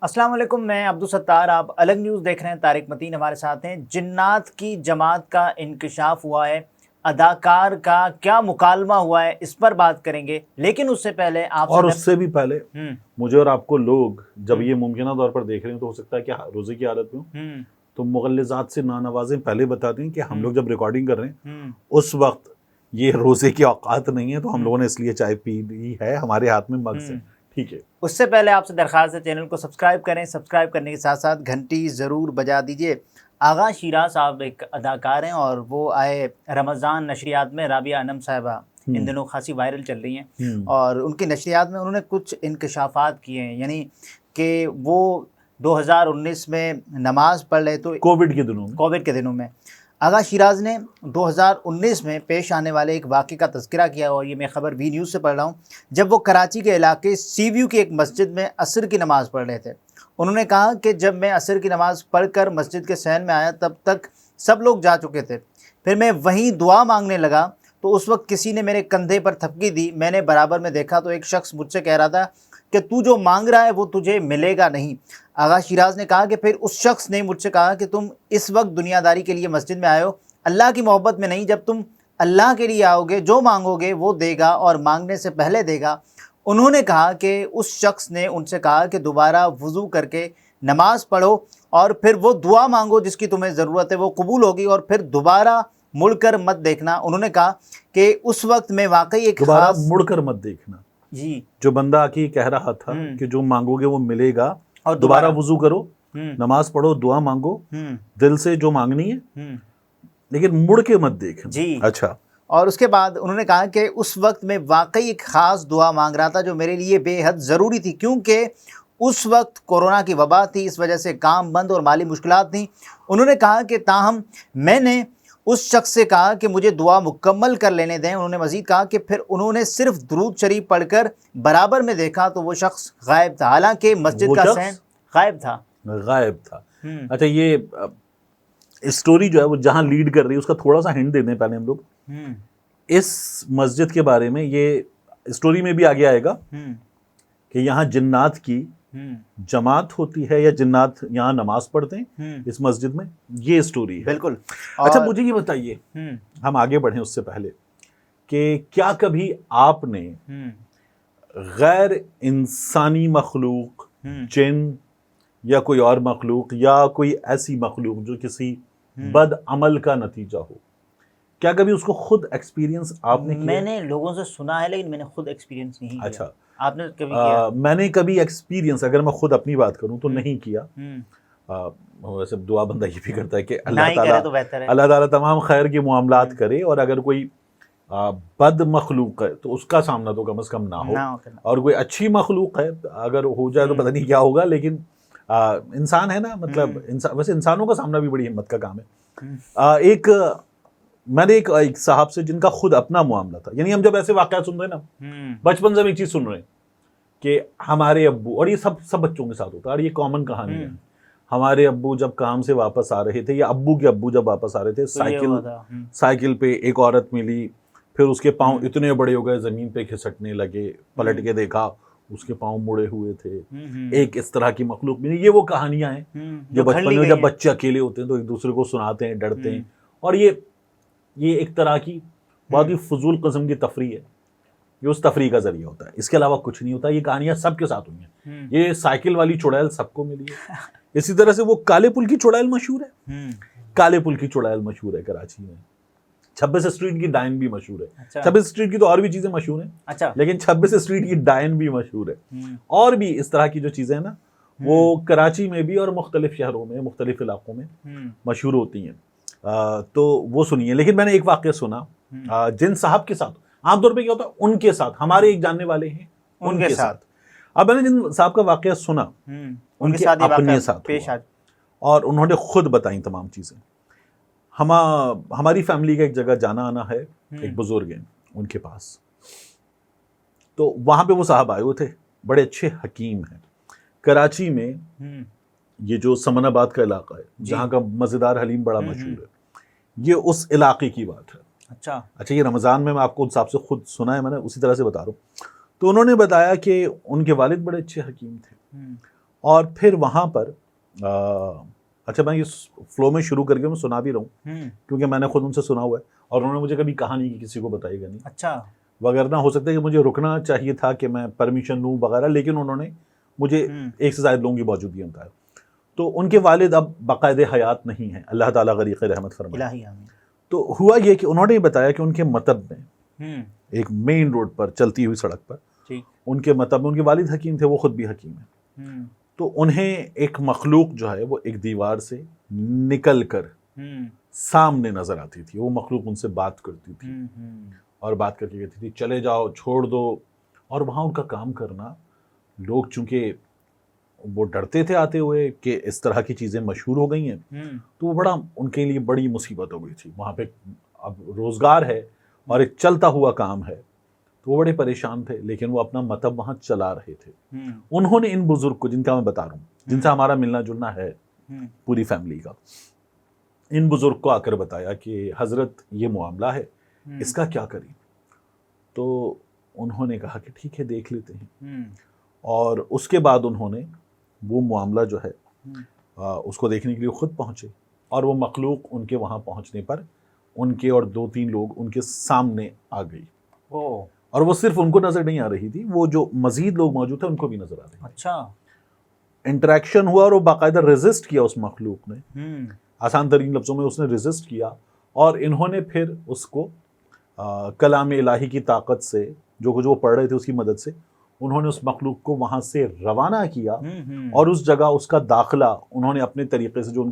السلام علیکم، میں عبدالستار، آپ الگ نیوز دیکھ رہے ہیں۔ طارق متین ہمارے ساتھ ہیں۔ جنات کی جماعت کا انکشاف ہوا ہے، اداکار کا کیا مکالمہ ہوا ہے، اس پر بات کریں گے، لیکن اس سے پہلے آپ اور اس سے بھی پہلے مجھے اور آپ کو لوگ جب یہ ممکنہ طور پر دیکھ رہے ہیں تو ہو سکتا ہے کہ روزے کی حالت میں ہوں تو مغلظات سے نانوازیں پہلے بتا دیں کہ ہم لوگ جب ریکارڈنگ کر رہے ہیں اس وقت یہ روزے کی اوقات نہیں ہے، تو ہم لوگوں نے اس لیے چائے پی لی ہے، ہمارے ہاتھ میں مگ سے، ٹھیک ہے۔ اس سے پہلے آپ سے درخواست ہے چینل کو سبسکرائب کریں، سبسکرائب کرنے کے ساتھ ساتھ گھنٹی ضرور بجا دیجئے۔ آغا شیراز صاحب ایک اداکار ہیں اور وہ آئے رمضان نشریات میں، رابعہ انم صاحبہ ان دنوں خاصی وائرل چل رہی ہیں، اور ان کی نشریات میں انہوں نے کچھ انکشافات کیے ہیں، یعنی کہ وہ 2019 میں نماز پڑھ رہے تو کووڈ کے دنوں میں آغا شیراز نے 2019 میں پیش آنے والے ایک واقعے کا تذکرہ کیا، اور یہ میں خبر وی نیوز سے پڑھ رہا ہوں، جب وہ کراچی کے علاقے سی ویو کی ایک مسجد میں عصر کی نماز پڑھ رہے تھے۔ انہوں نے کہا کہ جب میں عصر کی نماز پڑھ کر مسجد کے صحن میں آیا تب تک سب لوگ جا چکے تھے، پھر میں وہیں دعا مانگنے لگا تو اس وقت کسی نے میرے کندھے پر تھپکی دی، میں نے برابر میں دیکھا تو ایک شخص مجھ سے کہہ رہا تھا کہ تو جو مانگ رہا ہے وہ تجھے ملے گا نہیں۔ آغا شیراز نے کہا کہ پھر اس شخص نے مجھ سے کہا کہ تم اس وقت دنیا داری کے لیے مسجد میں آئے ہو، اللہ کی محبت میں نہیں، جب تم اللہ کے لیے آؤ گے جو مانگو گے وہ دے گا اور مانگنے سے پہلے دے گا۔ انہوں نے کہا کہ اس شخص نے ان سے کہا کہ دوبارہ وضو کر کے نماز پڑھو اور پھر وہ دعا مانگو جس کی تمہیں ضرورت ہے، وہ قبول ہوگی، اور پھر دوبارہ مڑ کر مت دیکھنا۔ انہوں نے کہا کہ اس وقت میں واقعی ایک دوبارہ مڑ کر مت دیکھنا، جی جو بندہ آ کے کہہ رہا تھا کہ جو مانگو گے وہ ملے گا، اور دوبارہ وضو کرو، نماز پڑھو، دعا مانگو دل سے جو مانگنی ہے، لیکن مڑ کے مت دیکھنا۔ جی اچھا، اور اس کے بعد انہوں نے کہا کہ اس وقت میں واقعی ایک خاص دعا مانگ رہا تھا جو میرے لیے بے حد ضروری تھی، کیونکہ اس وقت کورونا کی وبا تھی، اس وجہ سے کام بند اور مالی مشکلات تھیں۔ انہوں نے کہا کہ تاہم میں نے اس شخص سے کہا کہ مجھے دعا مکمل کر لینے دیں۔ انہوں نے مزید کہا کہ پھر انہوں نے صرف درود شریف پڑھ کر برابر میں دیکھا تو وہ شخص غائب تھا، حالانکہ مسجد کا صحن غائب تھا۔ اچھا، یہ اسٹوری جو ہے وہ جہاں لیڈ کر رہی ہے اس کا تھوڑا سا ہنٹ دے دیں پہلے ہم لوگ۔ اس مسجد کے بارے میں یہ اسٹوری میں بھی آگے آئے گا کہ یہاں جنات کی جماعت ہوتی ہے یا جنات یہاں نماز پڑھتے ہیں اس مسجد میں، یہ اسٹوری ہے۔ بالکل۔ اچھا، مجھے یہ بتائیے، ہم آگے بڑھیں اس سے پہلے، کہ کیا کبھی آپ نے غیر انسانی مخلوق، جن یا کوئی اور مخلوق یا کوئی ایسی مخلوق جو کسی بد عمل کا نتیجہ ہو، کیا کبھی اس کو خود ایکسپیرینس آپ نے کیا؟ میں نے لوگوں سے سنا ہے لیکن میں نے خود ایکسپیرینس نہیں کیا۔ اچھا، آپ نے کبھی کیا؟ میں نے کبھی ایکسپیرینس، اگر میں خود اپنی بات کروں تو نہیں کیا۔ ویسے دعا بندہ یہ بھی کرتا ہے کہ اللہ تعالیٰ تمام خیر کے معاملات کرے، اور اگر کوئی بد مخلوق ہے تو اس کا سامنا تو کم از کم نہ ہو، اور کوئی اچھی مخلوق ہے اگر ہو جائے تو پتہ نہیں کیا ہوگا، لیکن انسان ہے نا، مطلب ویسے انسانوں کا سامنا بھی بڑی ہمت کا کام ہے۔ میں نے ایک صاحب سے جن کا خود اپنا معاملہ تھا، یعنی ہم جب ایسے واقعات سن رہے ہیں نا، بچپن سے ہم ایک چیز سن رہے ہیں کہ ہمارے ابو، اور یہ سب بچوں کے ساتھ ہوتا ہے، اور یہ کامن کہانی ہے، ہمارے ابو جب کام سے واپس آ رہے تھے، یا ابو کے ابو جب واپس آ رہے تھے، سائیکل پہ ایک عورت ملی، پھر اس کے پاؤں اتنے بڑے ہو گئے زمین پہ کھسٹنے لگے، پلٹ کے دیکھا اس کے پاؤں مڑے ہوئے تھے، ایک اس طرح کی مخلوق ملی۔ یہ وہ کہانیاں ہیں جو بچپن میں جب بچے اکیلے ہوتے ہیں تو ایک دوسرے کو سناتے ہیں، ڈرتے ہیں، اور یہ ایک طرح کی بہت ہی فضول قسم کی تفریح ہے، یہ اس تفریح کا ذریعہ ہوتا ہے، اس کے علاوہ کچھ نہیں ہوتا۔ یہ کہانیاں سب کے ساتھ ہوئی ہیں، یہ سائیکل والی چڑیل سب کو ملی ہے۔ اسی طرح سے وہ کالے پل کی چڑیل مشہور ہے، کالے پل کی چڑیل مشہور ہے کراچی میں، 26 اسٹریٹ کی ڈائن بھی مشہور ہے۔ 26 اسٹریٹ کی تو اور بھی چیزیں مشہور ہیں، لیکن 26 اسٹریٹ کی ڈائن بھی مشہور ہے، اور بھی اس طرح کی جو چیزیں ہیں نا وہ کراچی میں بھی اور مختلف شہروں میں، مختلف علاقوں میں مشہور ہوتی ہیں، تو وہ سنیے۔ لیکن میں نے ایک واقعہ سنا جن صاحب کے ساتھ، عام طور پہ کیا ہوتا ہے ان کے ساتھ، ہمارے ایک جاننے والے ہیں ان کے ساتھ، اب میں نے جن صاحب کا واقعہ سنا ان کے اپنے ساتھ ہوا، اور انہوں نے خود بتائیں تمام چیزیں۔ ہماری فیملی کا ایک جگہ جانا آنا ہے، ایک بزرگ ہیں ان کے پاس، تو وہاں پہ وہ صاحب آئے ہوئے تھے، بڑے اچھے حکیم ہیں۔ کراچی میں یہ جو سمن آباد کا علاقہ ہے جہاں کا مزیدار حلیم بڑا مشہور ہے، یہ اس علاقے کی بات ہے۔ اچھا، یہ رمضان میں آپ کو ان صاحب سے خود سنا ہے میں نے، اسی طرح سے بتا رہا ہوں۔ تو انہوں نے بتایا کہ ان کے والد بڑے اچھے حکیم تھے، اور پھر وہاں پر اچھا میں اس فلو میں شروع کر کے میں سنا بھی رہا ہوں کیونکہ میں نے خود ان سے سنا ہوا ہے اور انہوں نے مجھے کبھی کہا نہیں کہ کسی کو بتائی گا نہیں. اچھا. وغیرہ ہو سکتا ہے کہ مجھے رکنا چاہیے تھا کہ میں پرمیشن لوں وغیرہ, لیکن انہوں نے مجھے ایک سے زائد لوگوں کی موجودگی میں بتایا. تو ان کے والد اب باقاعدہ حیات نہیں ہیں, اللہ تعالیٰ غریق رحمت فرمائے. تو ہوا یہ کہ انہوں نے بتایا کہ ان کے مطب میں ایک مین روڈ پر چلتی ہوئی سڑک پر ان کے مطب میں ان کے والد حکیم تھے, وہ خود بھی حکیم ہیں. تو انہیں ایک مخلوق جو ہے وہ ایک دیوار سے نکل کر سامنے نظر آتی تھی. وہ مخلوق ان سے بات کرتی تھی اور بات کر کے کہتی تھی چلے جاؤ, چھوڑ دو. اور وہاں ان کا کام کرنا, لوگ چونکہ وہ ڈرتے تھے آتے ہوئے کہ اس طرح کی چیزیں مشہور ہو گئی ہیں, تو وہ بڑا ان کے لیے بڑی مصیبت ہو گئی تھی. وہاں پہ اب روزگار ہے اور ایک چلتا ہوا کام ہے, تو وہ بڑے پریشان تھے, لیکن وہ اپنا مطب وہاں چلا رہے تھے. انہوں نے ان بزرگ کو, جن کا میں بتا رہا ہوں, جن سے ہمارا ملنا جلنا ہے پوری فیملی کا, ان بزرگ کو آ کر بتایا کہ حضرت یہ معاملہ ہے, اس کا کیا کریں. تو انہوں نے کہا کہ ٹھیک ہے دیکھ لیتے ہیں. اور اس کے بعد انہوں نے وہ معاملہ جو ہے اس کو دیکھنے کے لیے خود پہنچے, اور وہ مخلوق ان کے وہاں پہنچنے پر ان کے اور 2-3 لوگ ان کے سامنے آ گئی. اور وہ صرف ان کو نظر نہیں آ رہی تھی, وہ جو مزید لوگ موجود تھے ان کو بھی نظر آ رہی تھی. اچھا. انٹریکشن ہوا اور وہ باقاعدہ ریزسٹ کیا اس مخلوق نے, آسان ترین لفظوں میں اس نے ریزسٹ کیا, اور انہوں نے پھر اس کو کلام الہی کی طاقت سے, جو کچھ وہ پڑھ رہے تھے اس کی مدد سے, انہوں نے اس مخلوق کو وہاں سے روانہ کیا. اور اس جگہ اس کا داخلہ انہوں نے اپنے طریقے سے, جو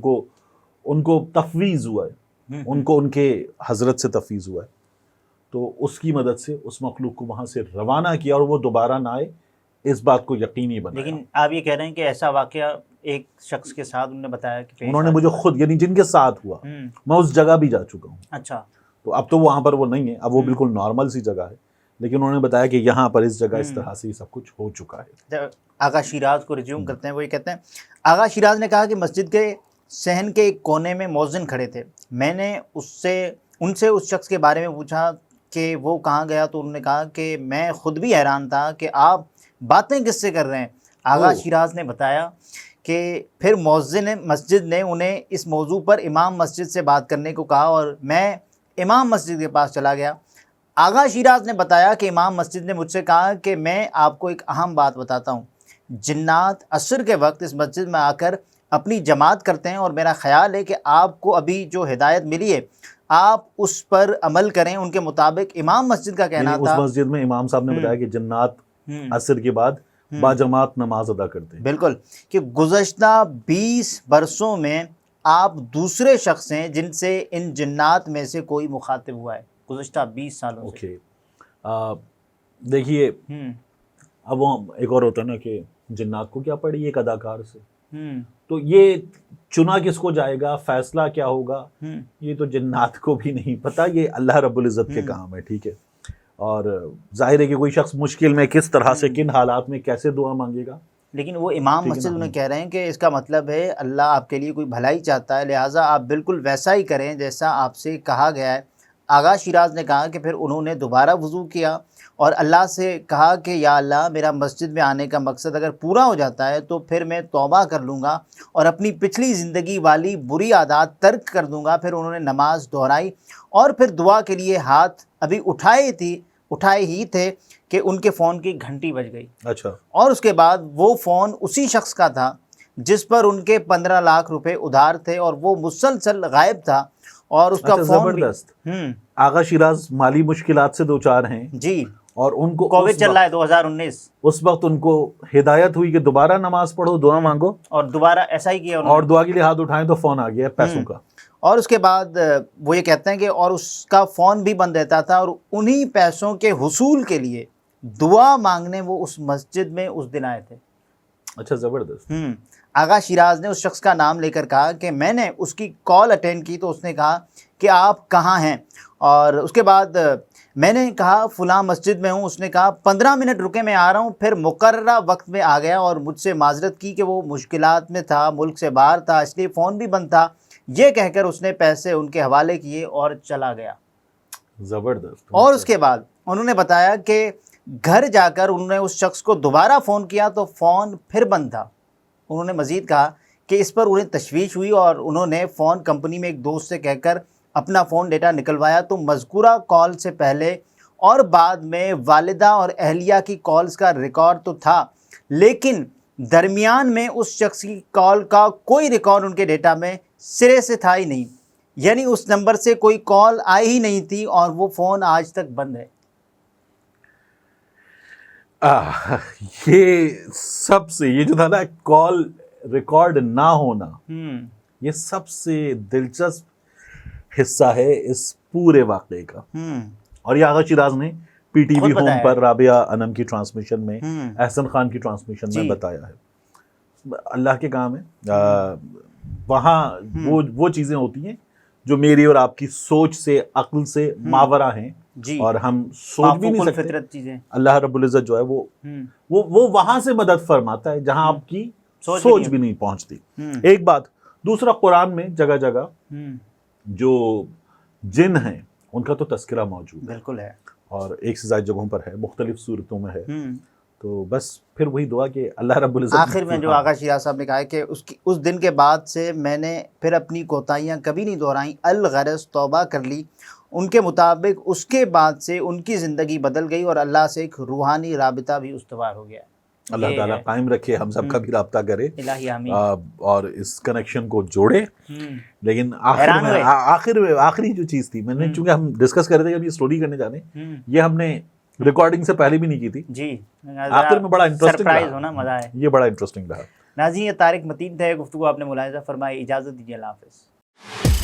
ان کو تفویض ہوا ہے, ان کو ان کے حضرت سے تفویض ہوا ہے, تو اس کی مدد سے اس مخلوق کو وہاں سے روانہ کیا, اور وہ دوبارہ نہ آئے, اس بات کو یقینی بنایا. لیکن آپ یہ کہہ رہے ہیں کہ ایسا واقعہ ایک شخص کے ساتھ انہوں نے بتایا کہ انہوں نے مجھے خود, یعنی جن کے ساتھ ہوا, میں اس جگہ بھی جا چکا ہوں. اچھا. تو اب تو وہاں پر وہ نہیں ہے, اب وہ بالکل نارمل سی جگہ ہے, لیکن انہوں نے بتایا کہ یہاں پر اس جگہ اس طرح سے یہ سب کچھ ہو چکا ہے. آغا شیراز کو ریزیوم کرتے ہیں, وہ یہ کہتے ہیں آغا شیراز نے کہا کہ مسجد کے صحن کے ایک کونے میں مؤذن کھڑے تھے. میں نے ان سے اس شخص کے بارے میں پوچھا کہ وہ کہاں گیا, تو انہوں نے کہا کہ میں خود بھی حیران تھا کہ آپ باتیں کس سے کر رہے ہیں. آغا شیراز نے بتایا کہ پھر مؤذن مسجد نے انہیں اس موضوع پر امام مسجد سے بات کرنے کو کہا, اور میں امام مسجد کے پاس چلا گیا. آغا شیراز نے بتایا کہ امام مسجد نے مجھ سے کہا کہ میں آپ کو ایک اہم بات بتاتا ہوں, جنات عصر کے وقت اس مسجد میں آ کر اپنی جماعت کرتے ہیں, اور میرا خیال ہے کہ آپ کو ابھی جو ہدایت ملی ہے آپ اس پر عمل کریں. ان کے مطابق امام مسجد کا کہنا تھا, اس مسجد میں امام صاحب نے بتایا کہ جنات عصر کے بعد باجماعت نماز ادا کرتے ہیں. بالکل, کہ گزشتہ 20 برسوں میں آپ دوسرے شخص ہیں جن سے ان جنات میں سے کوئی مخاطب ہوا ہے گزشتہ 20 سالوں سے. دیکھیے اب وہ ایک اور ہوتا ہے نا کہ جنات کو کیا پڑی ایک اداکار سے, تو یہ چنا کس کو جائے گا, فیصلہ کیا ہوگا, یہ تو جنات کو بھی نہیں پتا, یہ اللہ رب العزت کے کام ہے. ٹھیک ہے, اور ظاہر ہے کہ کوئی شخص مشکل میں کس طرح سے کن حالات میں کیسے دعا مانگے گا. لیکن وہ امام مسجد انہیں کہہ رہے ہیں کہ اس کا مطلب ہے اللہ آپ کے لیے کوئی بھلائی چاہتا ہے, لہٰذا آپ بالکل ویسا ہی کریں جیسا آپ سے کہا گیا ہے. آغا شیراز نے کہا کہ پھر انہوں نے دوبارہ وضو کیا اور اللہ سے کہا کہ یا اللہ میرا مسجد میں آنے کا مقصد اگر پورا ہو جاتا ہے تو پھر میں توبہ کر لوں گا اور اپنی پچھلی زندگی والی بری عادات ترک کر دوں گا. پھر انہوں نے نماز دہرائی اور پھر دعا کے لیے ہاتھ ابھی اٹھائے ہی تھے کہ ان کے فون کی گھنٹی بج گئی. اچھا. اور اس کے بعد وہ فون اسی شخص کا تھا جس پر ان کے 15 لاکھ روپے ادھار تھے, اور وہ مسلسل غائب تھا. اور اس کا فون زبردست. آغا شیراز مالی مشکلات سے دوچار ہیں جی, اور ان کو کووڈ چل رہا ہے 2019, اس وقت ان کو ہدایت ہوئی کہ دوبارہ نماز پڑھو, دعا مانگو, اور دوبارہ ایسا ہی کیا اور دعا کے لیے ہاتھ اٹھائیں تو فون آ گیا پیسوں کا. اور اس کے بعد وہ یہ کہتے ہیں کہ اور اس کا فون بھی بند رہتا تھا, اور انہی پیسوں کے حصول کے لیے دعا مانگنے وہ اس مسجد میں اس دن آئے تھے. اچھا, زبردست. آغا شیراز نے اس شخص کا نام لے کر کہا کہ میں نے اس کی کال اٹینڈ کی تو اس نے کہا کہ آپ کہاں ہیں, اور اس کے بعد میں نے کہا فلاں مسجد میں ہوں. اس نے کہا 15 منٹ رکے میں آ رہا ہوں. پھر مقررہ وقت میں آ گیا اور مجھ سے معذرت کی کہ وہ مشکلات میں تھا, ملک سے باہر تھا, اس لیے فون بھی بند تھا. یہ کہہ کر اس نے پیسے ان کے حوالے کیے اور چلا گیا. زبردست. اور اس کے بعد انہوں نے بتایا کہ گھر جا کر انہوں نے اس شخص کو دوبارہ فون کیا تو فون پھر بند تھا. انہوں نے مزید کہا کہ اس پر انہیں تشویش ہوئی اور انہوں نے فون کمپنی میں ایک دوست سے کہہ کر اپنا فون ڈیٹا نکلوایا تو مذکورہ کال سے پہلے اور بعد میں والدہ اور اہلیہ کی کالز کا ریکارڈ تو تھا، لیکن درمیان میں اس شخص کی کال کا کوئی ریکارڈ ان کے ڈیٹا میں سرے سے تھا ہی نہیں، یعنی اس نمبر سے کوئی کال آئی ہی نہیں تھی اور وہ فون آج تک بند ہے۔ یہ سب سے یہ جو تھا نا کال ریکارڈ نہ ہونا، یہ سب سے دلچسپ حصہ ہے اس پورے واقعے کا، اور یہ آغا شیراز نے پی ٹی وی ہوم پر رابعہ انم کی ٹرانسمیشن میں، احسن خان کی ٹرانسمیشن میں بتایا ہے۔ اللہ کے کام ہے، وہاں وہ چیزیں ہوتی ہیں جو میری اور آپ کی سوچ سے، عقل سے ماورا ہیں، اور ہم سوچ بھی نہیں سکتے۔ اللہ رب العزت جو ہے وہ وہاں سے مدد فرماتا ہے جہاں آپ کی سوچ بھی نہیں پہنچتی۔ ایک بات، دوسرا، قرآن میں جگہ جگہ جو جن ہیں ان کا تو تذکرہ موجود ہے، بالکل ہے، اور ایک سے زائد جگہوں پر ہے، مختلف صورتوں میں ہے۔ تو بس پھر وہی دعا کہ اللہ رب العزت آخر میں جو آغا شیراز صاحب نے کہا ہے کہ اس دن کے بعد سے میں نے پھر اپنی کوتاہیاں کبھی نہیں دہرائیں، الغرض توبہ کر لی۔ ان کے مطابق اس کے بعد سے ان کی زندگی بدل گئی اور اللہ سے ایک روحانی رابطہ بھی استوار ہو گیا۔ اللہ تعالیٰ قائم رکھے، ہم سب کا بھی رابطہ کرے، الہی آمین، اور اس کنیکشن کو جوڑے۔ لیکن آخری جو چیز تھی، میں نے چونکہ ہم ڈسکس کر رہے تھے کہ اب یہ سٹوری کرنے جانے، یہ ہم نے ریکارڈنگ سے پہلے بھی نہیں کی تھی، جی آخر میں بڑا انٹرسٹنگ سرپرائز ہونا مزہ ہے، یہ بڑا انٹرسٹنگ رہا۔ ناظرین، یہ طارق متین تھے، گفتگو آپ نے ملاحظہ فرمائی، اجازت دیجیے، اللہ حافظ۔